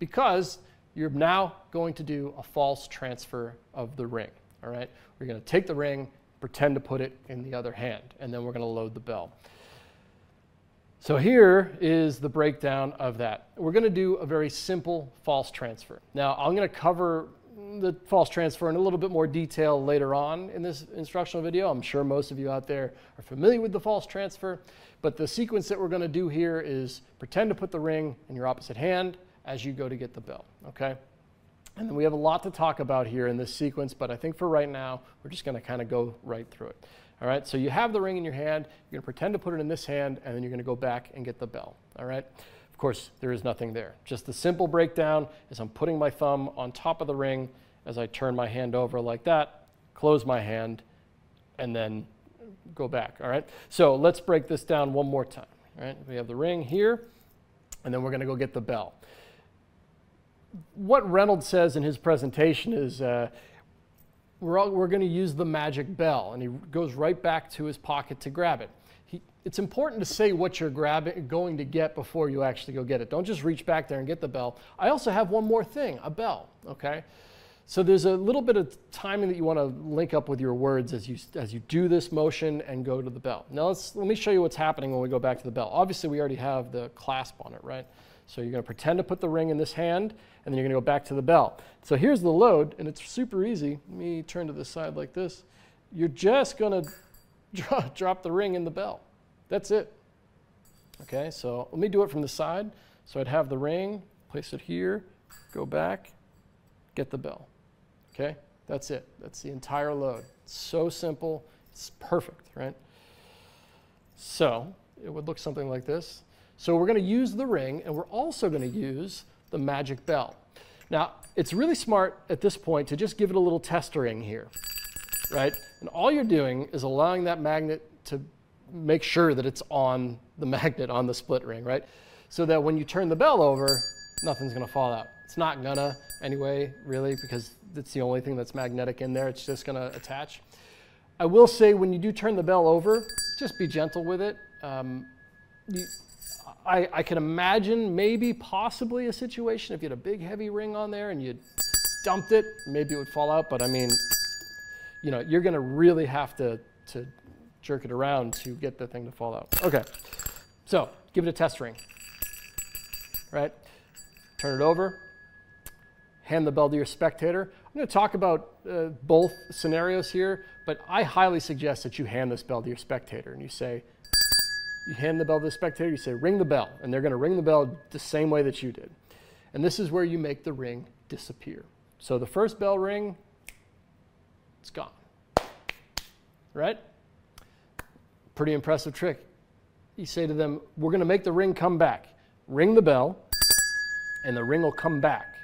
because you're now going to do a false transfer of the ring, all right? We're going to take the ring, pretend to put it in the other hand, and then we're going to load the bell. So here is the breakdown of that. We're going to do a very simple false transfer. Now, I'm going to cover the false transfer in a little bit more detail later on in this instructional video. I'm sure most of you out there are familiar with the false transfer, but the sequence that we're going to do here is pretend to put the ring in your opposite hand as you go to get the bell, okay? And then we have a lot to talk about here in this sequence, but I think for right now, we're just going to kind of go right through it. All right, so you have the ring in your hand, you're going to pretend to put it in this hand, and then you're going to go back and get the bell, all right? Of course, there is nothing there. Just the simple breakdown is I'm putting my thumb on top of the ring as I turn my hand over like that, close my hand, and then go back, all right? So let's break this down one more time, all right? We have the ring here, and then we're going to go get the bell. What Reynolds says in his presentation is we're going to use the magic bell, and he goes right back to his pocket to grab it. It's important to say what you're going to get before you actually go get it. Don't just reach back there and get the bell. I also have one more thing, a bell, okay? So there's a little bit of timing that you want to link up with your words as you do this motion and go to the bell. Now let me show you what's happening when we go back to the bell. Obviously, we already have the clasp on it, right? So you're going to pretend to put the ring in this hand, and then you're going to go back to the bell. So here's the load, and it's super easy. Let me turn to the side like this. You're just going to drop the ring in the bell. That's it. Okay, so let me do it from the side. So I'd have the ring, place it here, go back, get the bell. Okay, that's it. That's the entire load. It's so simple. It's perfect, right? So it would look something like this. So we're going to use the ring, and we're also going to use the magic bell. Now, it's really smart at this point to just give it a little testering here, right? And all you're doing is allowing that magnet to make sure that it's on the magnet on the split ring, right? So that when you turn the bell over, nothing's going to fall out. It's not going to anyway, really, because it's the only thing that's magnetic in there. It's just going to attach. I will say when you do turn the bell over, just be gentle with it. I can imagine maybe possibly a situation if you had a big heavy ring on there and you dumped it, maybe it would fall out, but I mean, you know, you're going to really have to jerk it around to get the thing to fall out. Okay, so give it a test ring, right? Turn it over, hand the bell to your spectator. I'm going to talk about both scenarios here, but I highly suggest that you hand this bell to your spectator and you say, you hand the bell to the spectator, you say, ring the bell, and they're going to ring the bell the same way that you did. And this is where you make the ring disappear. So the first bell ring, it's gone, right? Pretty impressive trick. You say to them, we're going to make the ring come back. Ring the bell, and the ring will come back.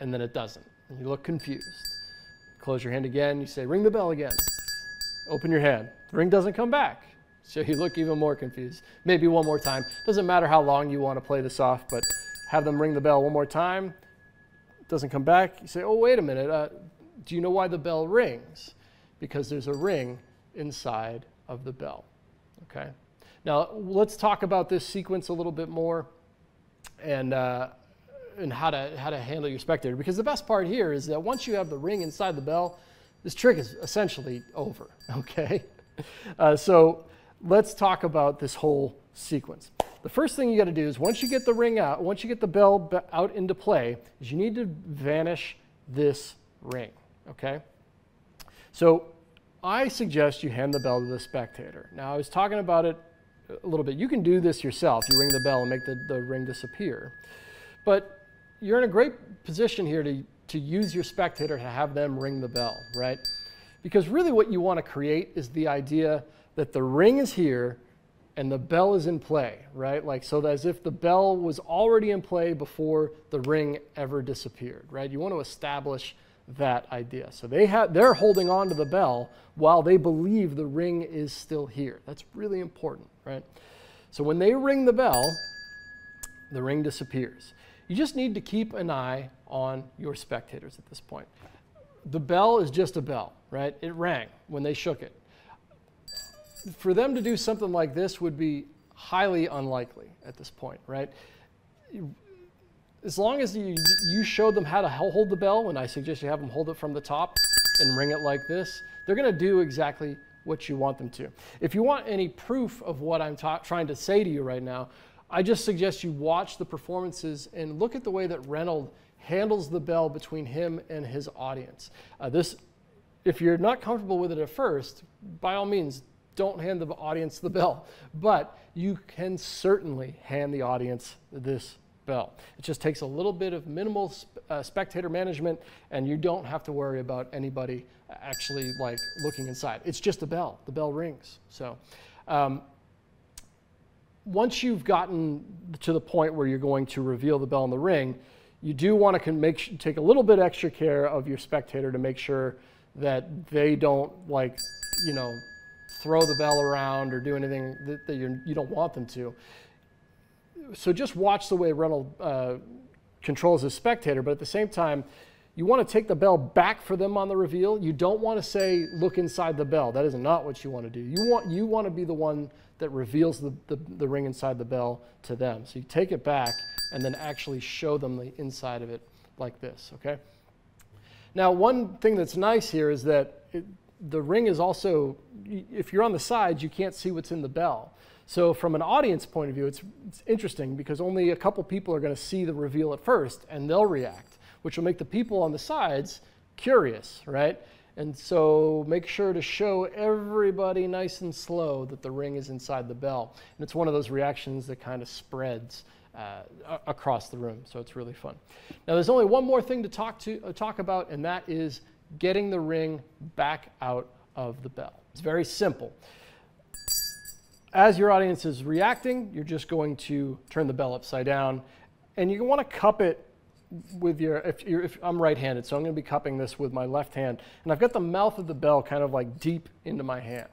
And then it doesn't. And you look confused. Close your hand again, you say, ring the bell again. Open your hand. The ring doesn't come back. So you look even more confused. Maybe one more time. Doesn't matter how long you want to play this off, but have them ring the bell one more time. It doesn't come back. You say, oh, wait a minute. Do you know why the bell rings? Because there's a ring inside of the bell. Okay. Now let's talk about this sequence a little bit more and how to handle your spectator. Because the best part here is that once you have the ring inside the bell, this trick is essentially over. Okay. So let's talk about this whole sequence. The first thing you got to do is once you get the ring out, once you get the bell out into play, is you need to vanish this ring, okay? So I suggest you hand the bell to the spectator. Now I was talking about it a little bit. You can do this yourself. You ring the bell and make the ring disappear. But you're in a great position here to use your spectator to have them ring the bell, right? Because really what you want to create is the idea that the ring is here and the bell is in play, right? Like so as if the bell was already in play before the ring ever disappeared, right? You want to establish that idea. So they're holding on to the bell while they believe the ring is still here. That's really important, right? So when they ring the bell, the ring disappears. You just need to keep an eye on your spectators at this point. The bell is just a bell, right? It rang when they shook it. For them to do something like this would be highly unlikely at this point, right? as long as you show them how to hold the bell, and I suggest you have them hold it from the top and ring it like this, they're going to do exactly what you want them to. If you want any proof of what I'm trying to say to you right now, I just suggest you watch the performances and look at the way that Reynolds handles the bell between him and his audience. If you're not comfortable with it at first, by all means, don't hand the audience the bell, but you can certainly hand the audience this bell. It just takes a little bit of minimal spectator management, and you don't have to worry about anybody actually like looking inside. It's just a bell. The bell rings. So once you've gotten to the point where you're going to reveal the bell in the ring, you do want to take a little bit extra care of your spectator to make sure that they don't, like, you know, throw the bell around or do anything that you don't want them to. So just watch the way Reynolds controls his spectator, but at the same time, you want to take the bell back for them on the reveal. You don't want to say, look inside the bell. That is not what you want to do. You want to be the one that reveals the ring inside the bell to them. So you take it back and then actually show them the inside of it like this, okay? Now, one thing that's nice here is that the ring is also, if you're on the sides, you can't see what's in the bell. So from an audience point of view, it's interesting because only a couple people are going to see the reveal at first, and they'll react, which will make the people on the sides curious, right? And so make sure to show everybody nice and slow that the ring is inside the bell. And it's one of those reactions that kind of spreads across the room, so it's really fun. Now, there's only one more thing to talk about, and that is getting the ring back out of the bell. It's very simple. As your audience is reacting, you're just going to turn the bell upside down, and you want to cup it with your, if I'm right-handed, so I'm going to be cupping this with my left hand, and I've got the mouth of the bell kind of like deep into my hand.